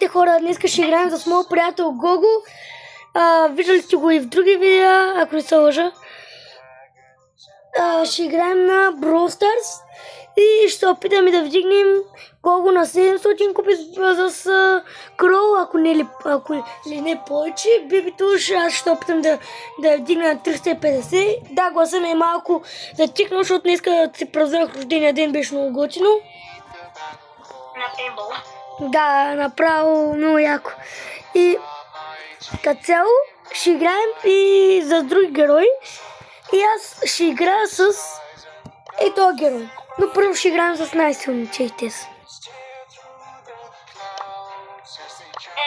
Здравейте хора, днес ще играем с моят приятел Гого. Виждали сте го и в други видеа, ако не се лъжа. Ще играем на Brawl Stars и ще се опитаме да вдигнем Гого на 700 купи с Крол, ако не повече. Бибито аз ще опитам да я вдигна на 350. Да, гласа ми е малко затихнал, защото днес си празнувах рождения ден, беше много готино. На пейнтбол. Да, направо много яко. И като цяло ще играем и за други герои. И аз ще играя с този герой. Но първо ще играем с най-силните и те са.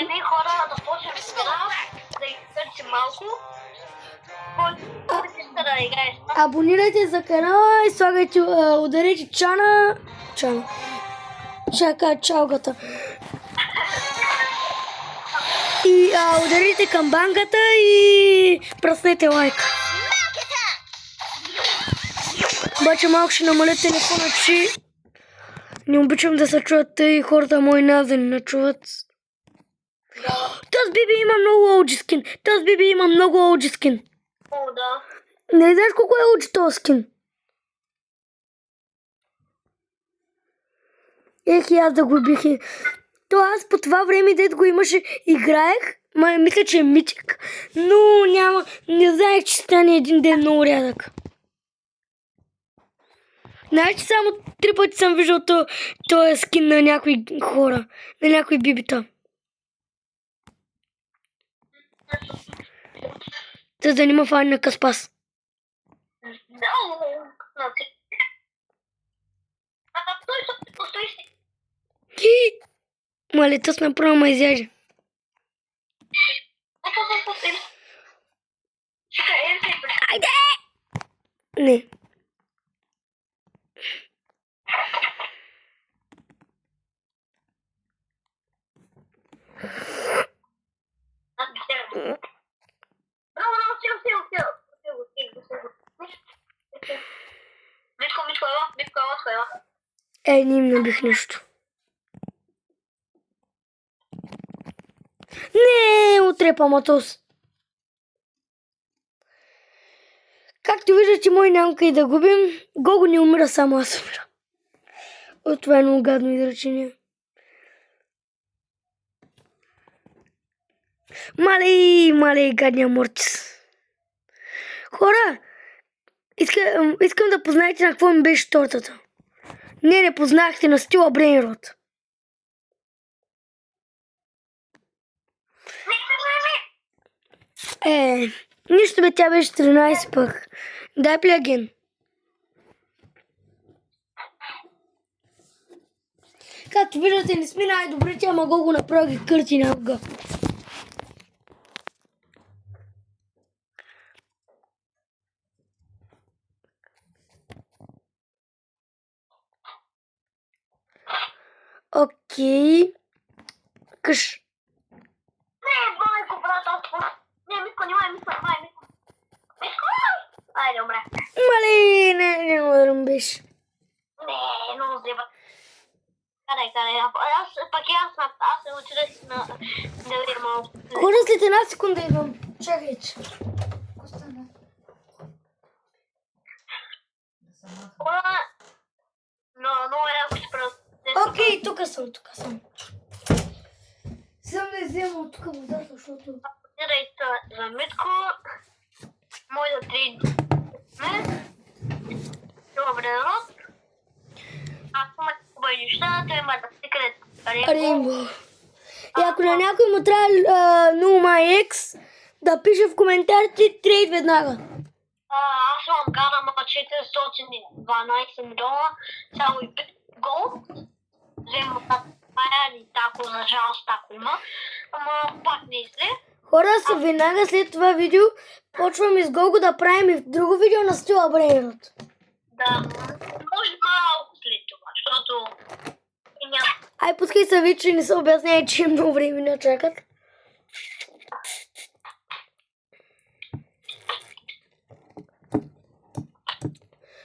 Еми хора, да почнем с игра, да ги търсим малко. Който иска да играеш. Абонирайте за канала и слагайте, ударете чана. Чалгата. И ударите камбанката и пръснете лайк. Обаче малко ще намаля телефона, че не обичам да се чуват и хората мои нас да не начуват. Този биби има много OG скин. О, да. Не знаеш колко е OG този скин? Ех, и аз да го бих. То аз по това време, дето го имаше, играех, мисля, че е митик, но не знаех, че стане един ден много рядък. Знаеш, че само 3 пъти съм виждал този скин на някои хора, на някои бибита. За да нима фани на Каспас. Постой си. Малетът направо ме изяжда. Айде! Не. Митко, ела. Не им набих нещо. Не, отрепа матос. Както виждате, мой няма къде да губим. Гого не умира, само аз умира. От това е много гадно изречение. Малей, гадния мортис. Хора, искам да познаете на какво ми беше тортата. Не познахте на стила Брейнрод. Нищо бе, тя беше 13 пък. Дай пляген. Както виждате, не сме най-добрите, ама го направи ги кърти някога. Окей. Къш. Майко, брат, не, Митко, Митко. Айде, умре. Мале, не го ръмбиш. Не, много злеба. Карай. Аз се уча да си да видя малко. Хора, след една секунда идвам. Чакайте. Хора, но много яко ще правя. Окей, тук съм. Съм да взема от тук вода, защото... Абонирайте за Митко. Мой за 3 дни. Добре, народ. Ако имате хубави неща, то има да стикнете Рейнбоу. И ако на някой му трябва NoMyX, да пише в коментарите трейд веднага. Аз имам гана на 412 милиона, само и 5 гол. Взема пая и тако, за жалост тако има. Ама пак не изле. Хора, веднага след това видео почваме с Гого да правим и друго видео на стила Брейнрод. Да, може малко след това, защото няма. Ай, пускай се ви, че не се обяснява, че много време не чакат.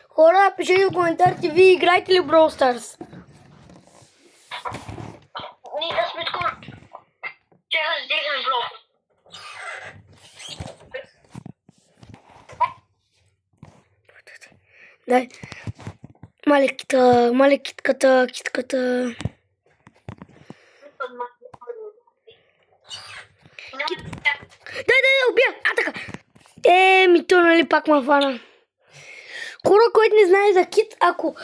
Хора, пишете в коментарите, вие играете ли Brawl Stars? Ние да сме Дай. Мале китката. Дай, убия! Така. То нали пак ма фана. Хора, който не знае за кит, ако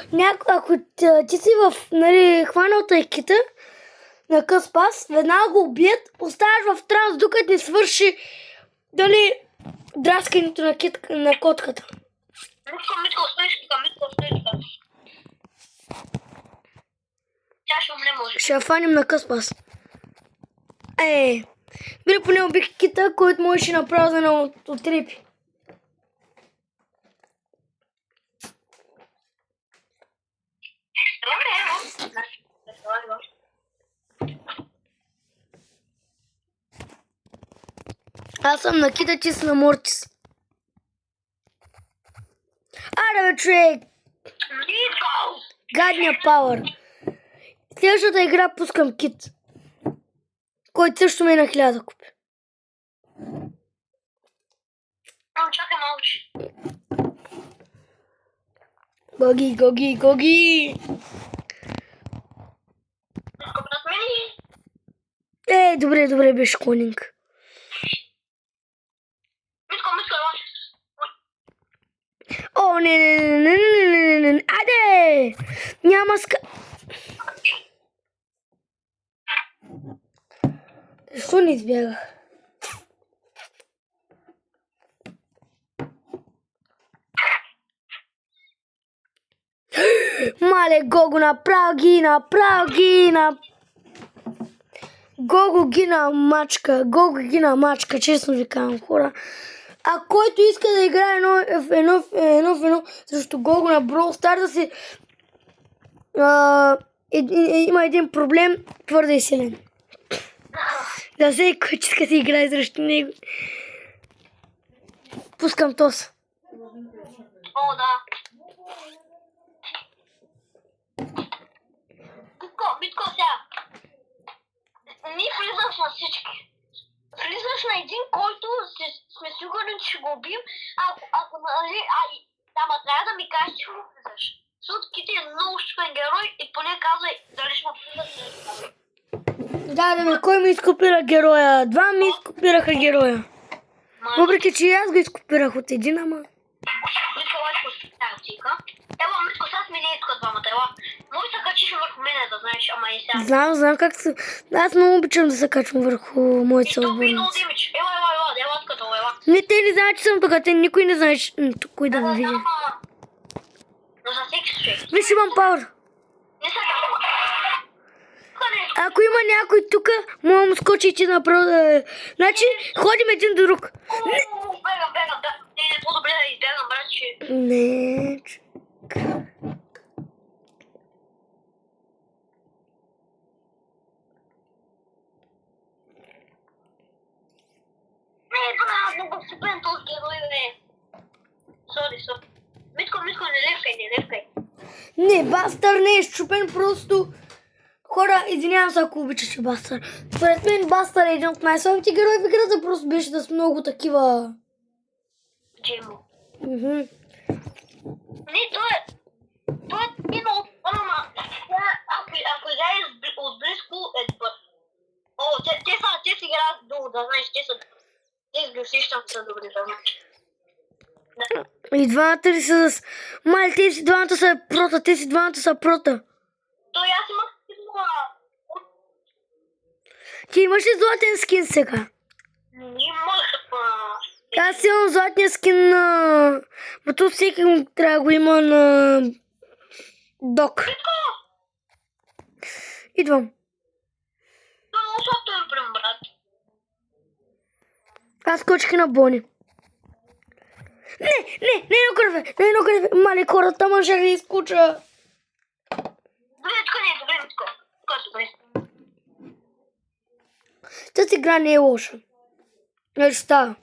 ти си нали, хванал тъй кита на къс пас, веднага го убият, оставаш в транс, докато не свърши дали драскането на котката. Митко, стоичка. Тя ще умре, може. Ще я фаним на къс пас. Били поне убих кита, който можеше направо да не отрепи. Аз съм на кита, ти си на Мортис. Аре бе, човек! Гадния пауър. Следващата игра пускам кит, който също ме е на 1000 купи. Чакай малко. Гоги! Добре, беше конинг. О, не. Аде! Няма Защо не избягах? Мале, Гого, направо ги Гого ги на мачка, честно ви казвам, хора. А който иска да играе едно в едно срещу Гого на Brawl Stars, да си има един проблем, твърде е силен. Да се който иска да играе срещу него. Пускам тос. О, да. Митко, сега. Ние влизаш на всички. Влизаш на един, който сме сигурни, че ще го убием. Ако нали... Ама трябва да ми кажеш, че го влизаш. Защото Кити е много щупен герой и поне казвай дали ще му влизаш. Да, кой ми изкопира героя? Два ми изкопираха героя. Въпреки, че и аз го изкопирах от един, ама... Митко, Ела, Митко, сега сме не искат двамата, ела. Може да качиш върху мене, да знаеш, ама и сега. Знам как се... Аз много обичам да се качвам върху моите съотборници. Ела, като, ела. Не, те не знаят, че съм тук, те никой не знае, кой да ме види. Но за всеки случай. Виж, имам пауър. Не се така. Ако има някой тук, мога му скочи и ти направо да... Значи, ходим един до друг. Бегам, да. Не, по-добре да избягам, братче. Не, много супен този герой, бе. Сори. Митко, не левкай. Не, Бастър не е щупен, просто... Хора, извинявам се, ако обичаш Бастър. Според мен Бастър е един от най-слабите герои в играта, просто беше да с много такива... Джимо. Не, той е един от... Ако играеш отблизко, е добър. О, те си играят долу, да знаеш, те с гласищам са добри, да знаеш. И двамата ли са с... Мали, те си двамата са прота. Той аз имах такива... Ти имаш ли златен скин сега? Имах... Аз имам златния скин на... Мато всеки му трябва да го има на... Док. Идвам. Много собствен прем, брат. Аз скочих на Бони. Не едно кръве. Мали, хората може да изкуча. Добре, Митко. Добре. Тази игра не е лоша. Не става.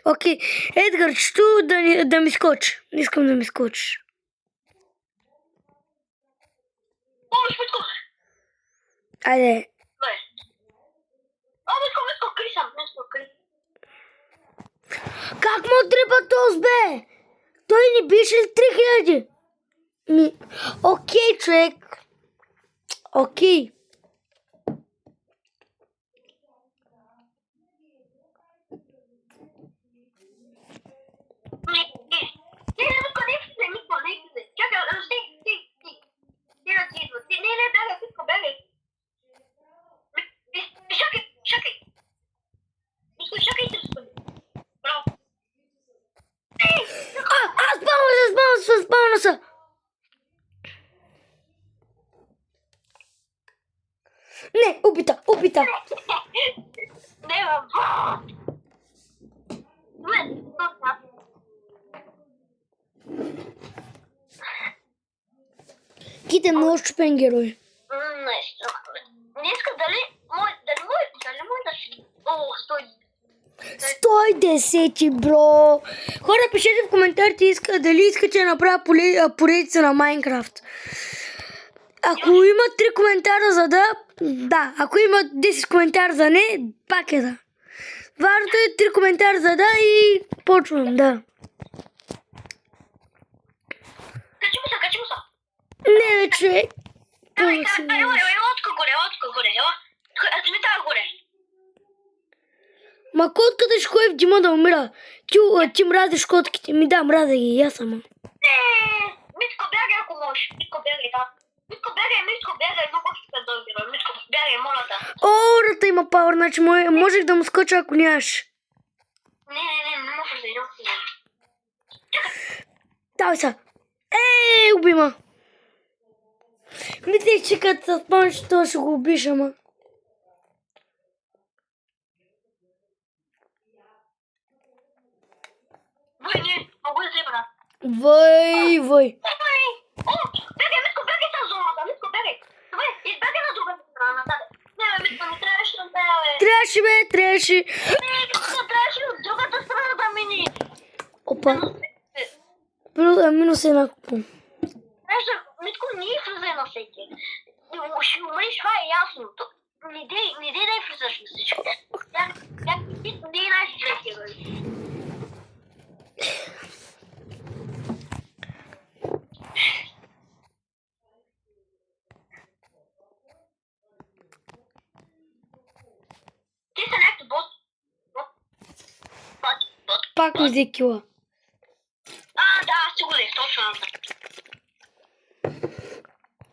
Окей, Едгар, чето да ми скочи. Не искам да ми скочиш. Помощ, Митко. Айде. Митко, кри съм. Как му трипа този, бе? Той ни беше ли 3000? Окей, човек. Окей. Спавна се. Не, убита. Не, Ките много щупен герой. нещо. Не иска дали мой да си... О, 110, бро. Хора, пишете в коментарите дали искате да направя поредица на Майнкрафт. Ако има 3 коментара за да. Ако има 10 коментара за не, пак е да. Важното е 3 коментара за да и почвам, да. Качи му са. Не, вече. Ело, отка горе. Вземи тази горе. Ма котката ще ходи в дима да умира. Ти мразиш котките. Да, мразя ги, аз сама. Митко, бягай, ако можеш. Митко, бягай, много ще се дългира. Митко, бягай, моля те. Рата има пауър, значи можех да му скоча, ако нямаш. Не можеш да идем. Давай са. Уби ма. Мислиш, че като се спомниш, това ще го убиш, ама. Не, много е зебра. Вой. Бягай, Митко, бягай тази зоната, Митко, бягай. Добре, избягай на другата страна, назад. Не, Митко, не трябваше да бе. Трябваше. Митко, трябваше от другата страна да мини. Опа. Минус една купа. Митко, не влезе на всеки. Ще умреш, това е ясно. Не дей да влизаш на всички. Не е най-всеки. Ти са някакъв бот. Пак ми взе кила. Да, аз си го взех, точно.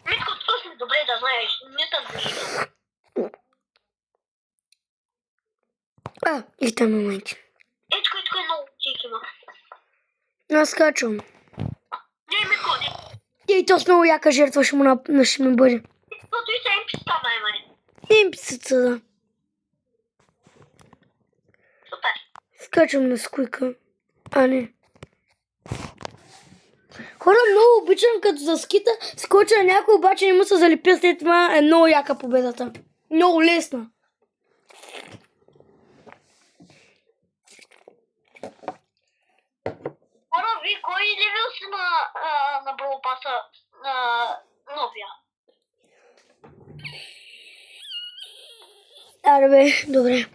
Митко, точно добре да знаеш. Не съм виждал. И там е майче. Ечко е много тик има. Аз скачвам. Не, Митко, не. И то с много яка жертва ще ми бъде. Защото и са емписта, май. Имписата, да. Супер. Скачам на скуйка. Не. Хора, много обичам като за скита. Скоча на някой, обаче не му се залепя след това. Е много яка победата. Много лесна. Хора, ви кой левел си на Brawl Pass-а новия? Бе, добре.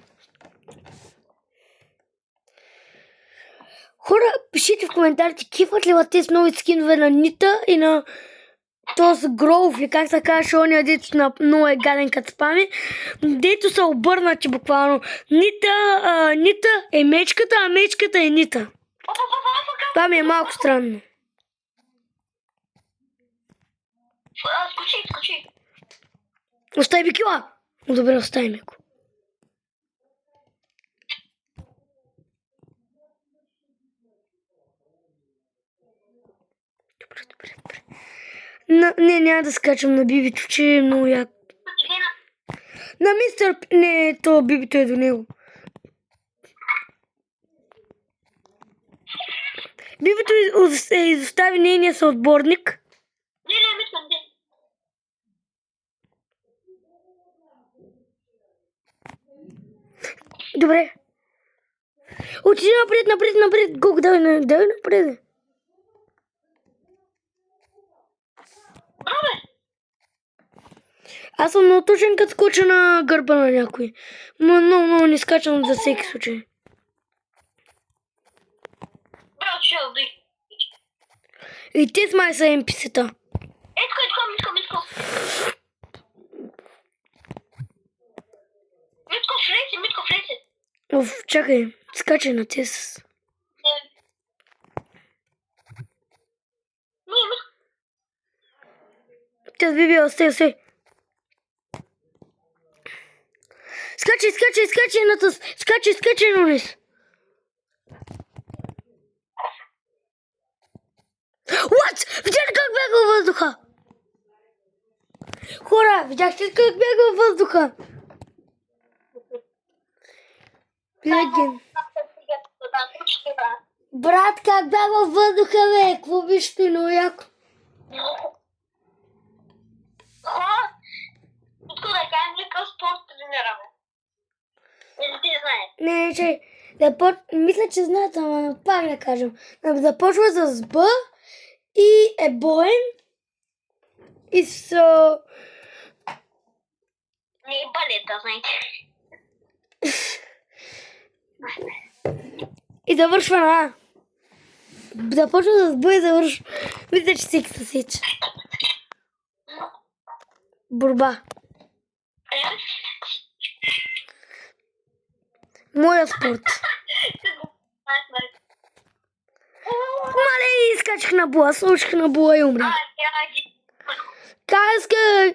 Хора, пишите в коментарите, кефът ли тези нови скинове на Нита и на този Гроув, ли как се казваше, ония дето на много е гаден като спами, дето са обърнати буквално. Нита е мечката, а мечката е Нита. Това ми е малко странно. Скочи. Остави ми кила. Добре, остави ми го. Добре. Не, няма да скачам на Бибито, че е много як. На мистер... Не, то Бибито е до него. Бибито изостави нейния съотборник. Не, Митко, не. Добре. Отиди напред. Гог, давай напред. Аз съм много точен, като скоча на гърба на някой. Много не скачам за всеки случай. ще убий. И те май са NPC-та. Митко. Митко, влезе. Оф, чакай, скачай на тез. Митко. Тез биби, остай. Скачай на тез. Скачай на низ. What? Видяхте как бяга във въздуха? Хора, видяхте как бяга във въздуха? Леген. Брат, как бяга във въздуха, бе? Какво беше ти, много яко? Хора, Митко, да кажем ли къв спорт тренираме? Или ти знае? Не, че... Мисля, че знаете, ама пак да кажем. Започва с Б и е боен и с... Не е балета, знаете. И завършва на А. Започва с Б и завършва... Мисля, че всеки се сече. Борба. Моя спорт. Мале, изкачих на буа, сложих на буа и умря.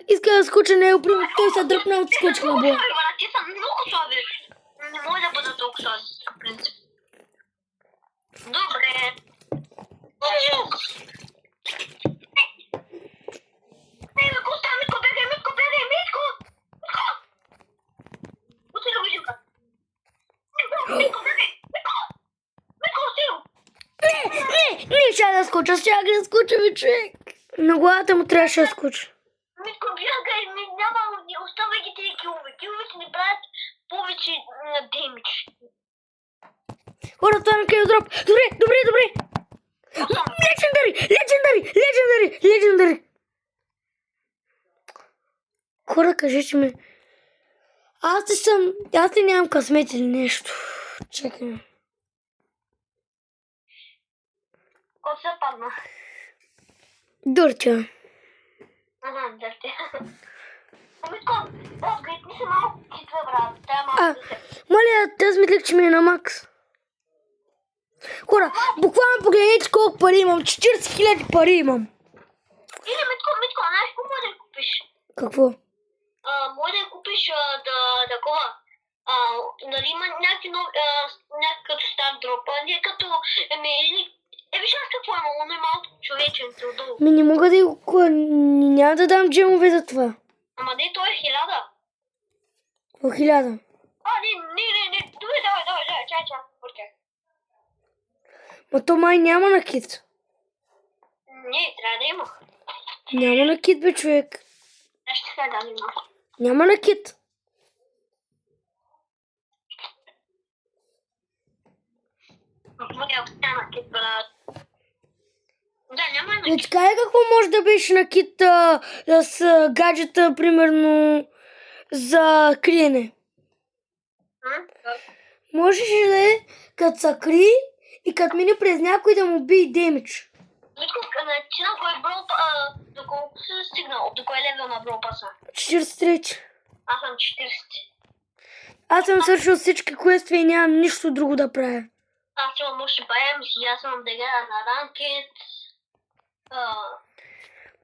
Иска да скоча него, примерно той се дръпна от скочих на буа. Те са много слаби. Не може да бъдат толкова слаби, по принцип. Добре. Митко, бегай! Митко! Отиде го жива. Митко, бегай! Митко, отиде! Не, ще да скоча, бе, човек. На главата му трябваше да скоча. Митко, бягай, не оставай ги тези килове. Киловете ни правят повече демидж. Хора, това е на Килдроп. Добре. Легендари. Хора, кажете ми. Аз ли нямам късмет или нещо? Чакай. Кой се падна? Дъртя. Дъртя. Митко, брат, гритни се малко китва, брат. Тя малко да се... Маля, аз мислех, че ми е на макс. Хора, буквално погледнете колко пари имам. 40 000 пари имам. Или, Митко, знаеш какво може да купиш? Какво? Може да купиш такова. Нали има някакви нови, някакъв стар дропа, не като, виж аз какво има, но е малко човечен отдолу. Не мога да го... Няма да дам джемове за това. Ама не, той е 1000. По 1000. Не, добре, давай, чай, въртя. Ма то май няма на кит. Не, трябва да има. Няма на кит, бе, човек. Аз ще сега да има. Няма на кит. Няма кит, брат. Да, няма на Не кит. така е какво може да беше на кит с гаджета, примерно, за криене. Можеш ли да е, като се кри и като мине през някой да му бие демидж? Митко, ти на кой брол, доколко си стигнал? До кой левел на брол паса? 43. Аз съм 40. Аз съм свършил всички квестове и нямам нищо друго да правя. Аз имам още баем и аз съм да гледа на ранкет.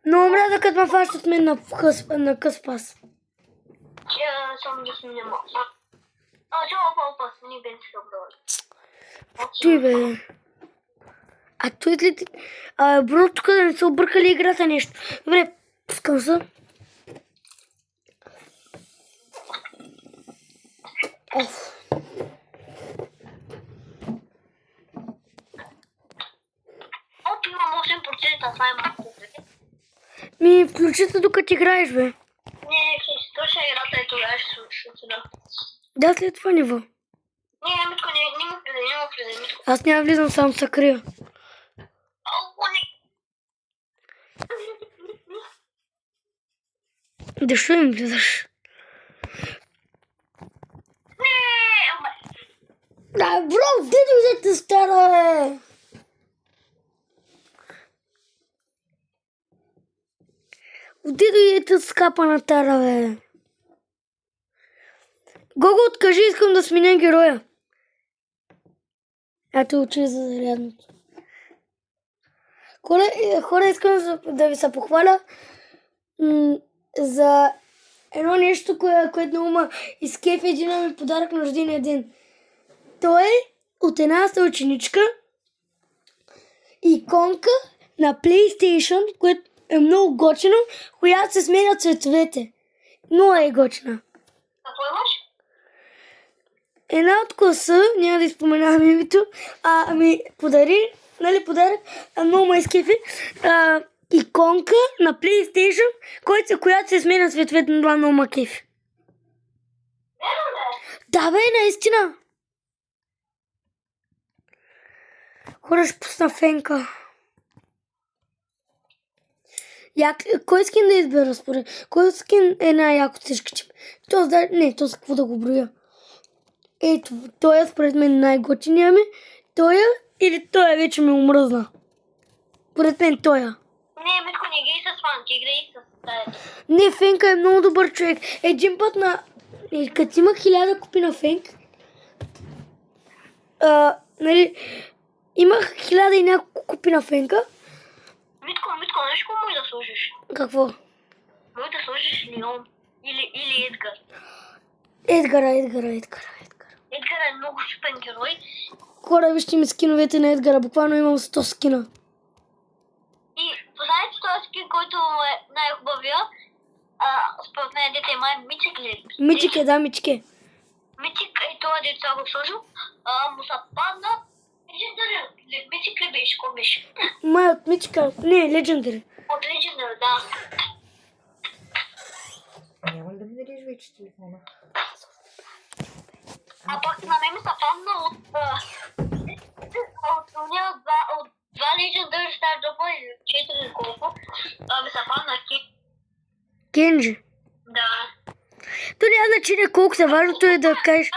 Но мраза като ме фащат мен на къс пас. Съм да си няма. Чува пас, не бе си добро. Той бе. А той ли ти... Бро, тук да не се объркали играта нещо. Добре, пускам се. Имам 8%, това е малко. Включи се докато играеш, бе. Не, ще си свърша играта и тогава ще слушам сега. Да, след това ниво. Не, Митко, не му влезе, Митко. Аз няма влизам, само се крия. Защо им влизаш? Да, бро, де дойдете стара, бе? Отидо и ето скапа на тара, бе. Гого, откажи, искам да сменя героя. Ето учи за зарядното. Хора, искам да ви се похваля за едно нещо, което много ма изкефи. Един ми подарък на рождения ден. Той е от една ученичка иконка на PlayStation, което е много готино, която се сменя цветовете. Много е готина. Какво имаш? Една от класа, няма да изпоменавам името, ми подари, нали, подарък, много ме изкефи, иконка на PlayStation, която се сменя цветовете на това много ме кефи. Да, бе, наистина. Хора, ще пусна фенка. Кой скин да избера според? Кой скин е най-як от всичките? То за какво да го броя? Ето, той е според мен най-готиния ми. Той или той вече ме омръзна. Според мен той. Не, Митко, не играй с фанки, играй с... Не, Фенка е много добър човек. Един път като имах 1000 купи на Фенк, нали, имах 1000 и няколко купи на Фенка. Митко, знаеш какво може да сложиш? Какво? Може да сложиш Леон или Едгар. Едгара. Едгар е много супен герой. Хора, вижте ми скиновете на Едгара. Буквално имам 100 скина. И знаете този скин, който е най-хубавия? Според мен дете е май Мичик ли? Мичик е, да, Мичик е. Мичик и това деца го сложил. Му са падна. Мичик ли беше? Кой беше? Май от Мичика. Не, Легендари. От Legendary, да. Няма ли да ми дадеш вече телефона? А пък на мен ми са падна от два Legendary Star Drop или 4 или колко. Ми са падна Кенджи. Да. То няма значение колко са, важното е да кажеш.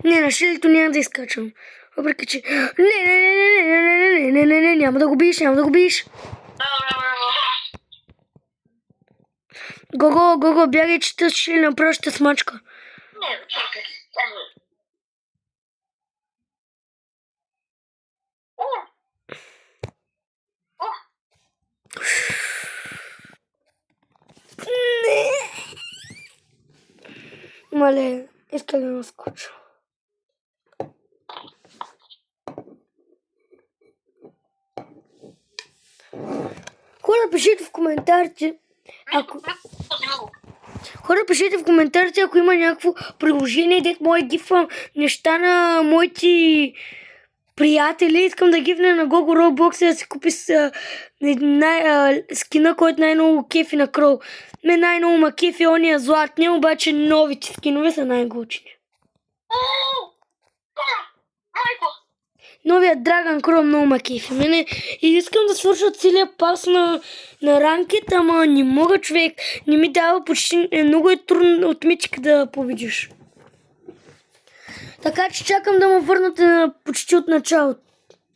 Не, на шилито няма да изкачвам. Въпреки че... Не, няма да го биеш. Гого, бягай, че те ще направиш ще смачка. Не, чакай. Не. Мале, иска да наскоча. Хора, пишете в коментарите, ако има някакво приложение, дет мое гифвам неща на моите приятели. Искам да гифна на Гого Roblox и да си купи скина, който най-много кефи на Кроу. Ме най-много ма кефи ония златния, обаче новите скинове са най-готини. Новият Драган Кром много ма кефи мене и искам да свърша целият пас на ранкет, ама не мога, човек. Не ми дава почти, много е трудно от Митик да победиш. Така че чакам да му върнат почти от начало.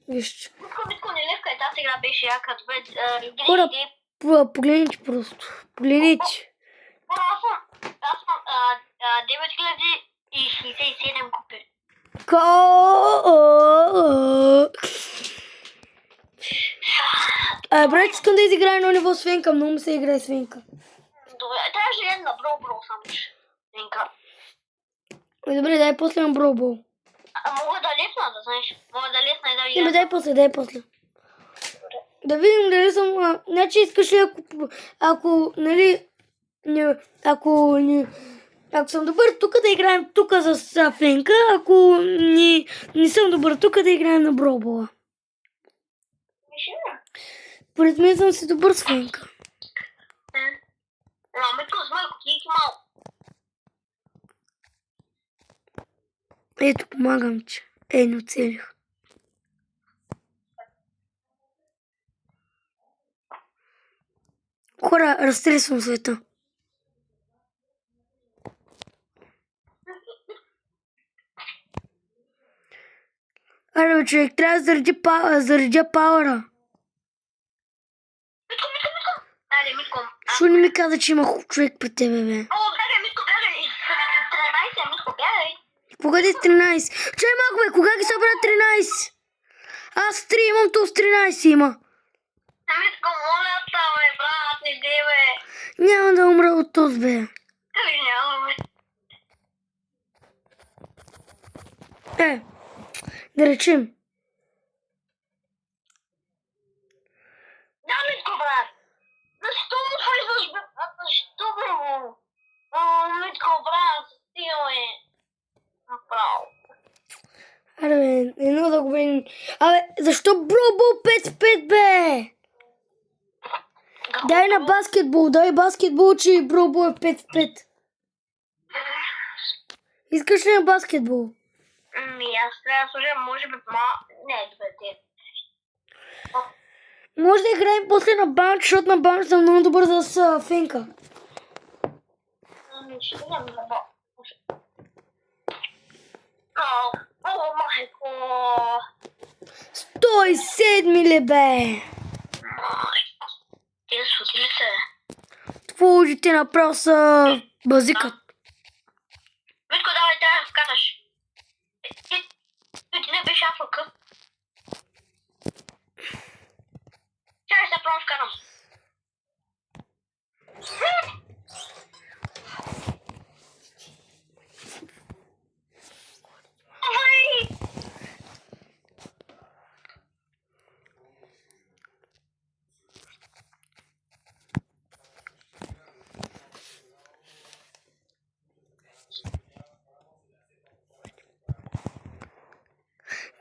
Вижте. Митко, не левка е, тази игра беше яка. Хора, погледнете просто. Погледнете. Аз съм 9067 купи. Брат, искам да изиграя на ниво свинка, много му се играе свинка. Добре, трябваше една бро само. Свинка. Добре, дай после на бро-бол. Мога да лесна, да знаеш. Мога да лесна и да играя. Дай после. Да видим дали съм... Значи искаш ли ако съм добър тук да играем тук за фенка, ако не съм добър тук да играем на бробола. Поред мен съм си добър с фенка. Митко, с малко ти малко. Ето, помагам, че. Не оцелих. Хора, разтресвам света. Аре, човек, трябва да заредя пауъра. Митко, Що не ми каза, че има човек при тебе, бе? О, бягай, Митко, бягай. 13, Митко, бягай. Кога ти с 13? Чай малко, бе, кога ги събра 13? Аз 3 имам, то с 13 има. Митко, моля те, бе, брат, не дей, бе. Няма да умра от този, бе. Ами няма, бе. Да речем. Да, Митко, брат. Защо му влизаш, бе? Защо, бе, му? О, Митко, брат, стига, бе. Направо. Аре, бе, едно да го бе. Абе, защо Бробо 5 в 5, бе? Дай на баскетбол, дай баскетбол, че Бробо е 5 в 5. Искаш ли на баскетбол? Аз трябва да служа, може би, не, добре, ти. Може да играем после на банч, защото на банч съм много добър с фенка. Ще видим за бо. О, майко. 107 ли, бе? Ти сути ли се? Твоите направо са базикът. Митко, давай, трябва да вкараш. Ти не беше АФК. Чакай, се пробвам вкарам. Ой!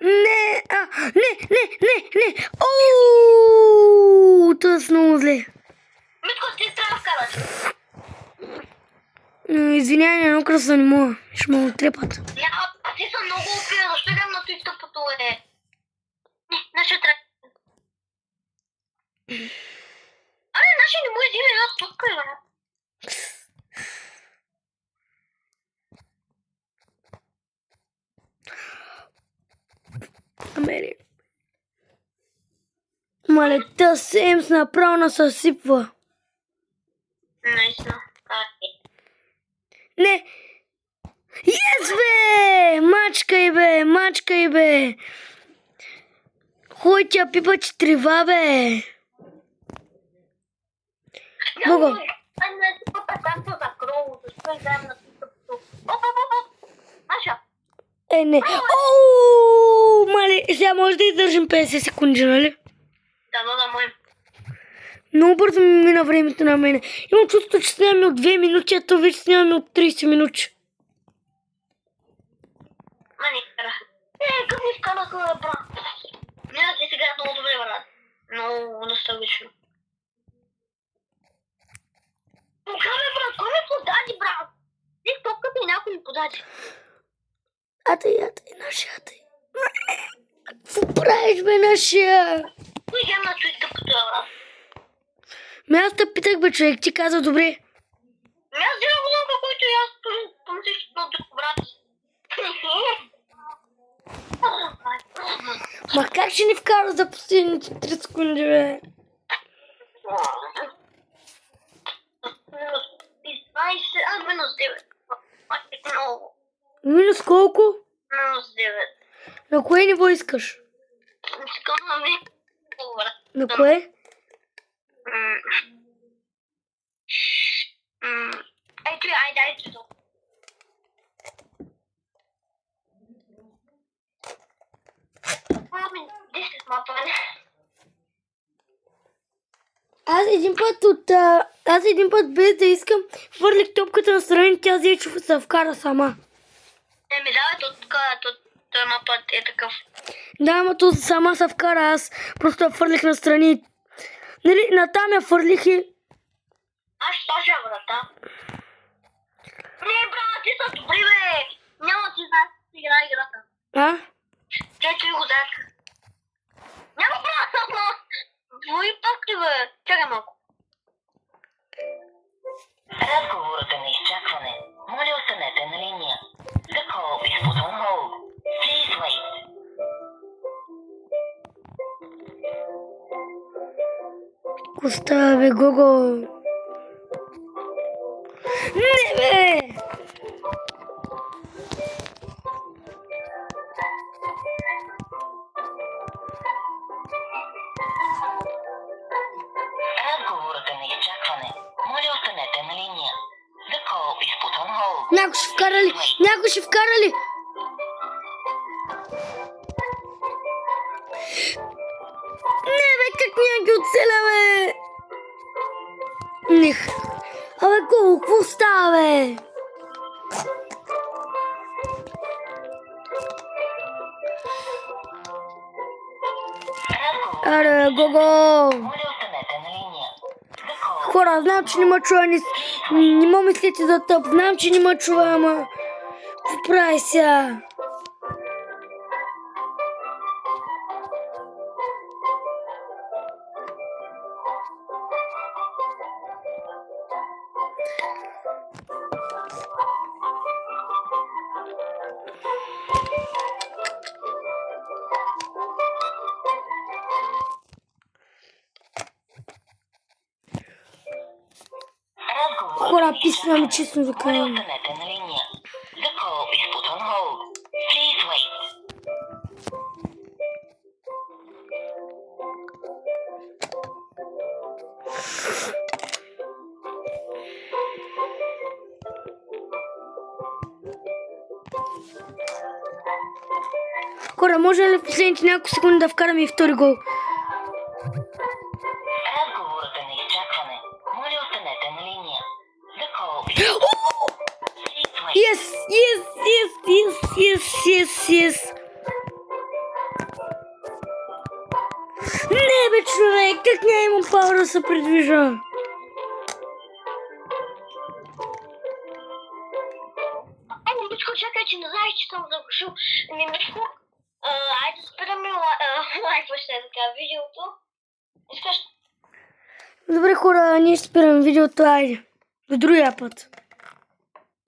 Не, не. Ооо, това е много зле. Митко, ти трябва да вкараш. Извинявай, но кръста не мога. Ще ме отрепат. Няма, ти са много опия, защо идем на той тъпото е? Не, ще трябва. Аре, наши не му изиме една тупка, бе. Амери. Малета Семс направо на съсипва. Наистина. Не. Yes, бе! Мачкай, бе! Хой тя пипа трива, бе! Бого. Не, тук петанто за кроло, защо играем на тъпото? Оп! Маша! Не. Ооо, мале, сега може да издържим 50 секунди, нали? Да, мой. Много бързо ми мина времето на мене. Имам чувство, че снимаме от 2 минути, а то вече снимаме от 30 минути. Мани, кара. Как ми вкараха, брат? Не, ти сега много добре, брат. Много носталгично. Кара, брат, кой ми подади, брат? Ти топката и някой ми подади. Атай, нашия. Какво правиш, бе, нашия? Кой гем на чуй тъпото, брат? Аз те питах, бе, човек, ти каза добре. Аз дирам лока, който и аз помислих на друг брат. Ма как ще ни вкара за последните 3 секунди, бе? Минус 9. Много. Минус колко? Минус 9. На кое ниво искаш? Искам на ми. На кое? Ето, айде тук. This is my plan. Аз един път без да искам, хвърлих топката на страни, тя взе, че се вкара сама. Давай тук, на път е такъв. Да, ама то сама се вкара, аз просто я фърлих на страни. Нали, натам я фърлих и... Аз ще паша врата. Не, брат, ти са добри, бе. Няма ти знаеш, ти играе играта. А? Чай го знаеш. Няма брат, ама. Твои пак ли, бе? Чакай малко. Разговорът е на изчакване. Моля, останете на линия. The call is put on hold. Please wait. Коста, бе, Гого. Не, бе! Разговорът е на изчакване. Моля, останете на линия. The call is put on hold. Някой ще вкара ли? Някой ще вкара ли? Не, бе, как някой оцеля, бе? Нех. Абе, какво става, бе? Разговор. Аре, го-го! Моля, останете на линия. The call. Хора, знам, че не ме чува, не ме мислите за тъп. Знам, че не ме чува, ама... Какво прави сега? Разговор. Хора, писвам, честно ви Моля, казвам. останете на линия. The call is put on hold. Please wait. Хора, може ли в последните няколко секунди да вкараме и втори гол? Разговорът е на изчакване. Моля, останете на линия. The call is... Please wait. Yes, yes, yes, yes, yes, yes, yes. Не, бе, човек, как няма имам пауър да се придвижа? Мишко, чакай, че не знаеш, че съм завършил. Мишко, айде спираме лайфа, ще е така, видеото. Искаш Добре, хора, ние ще спираме видеото, айде. До другия път.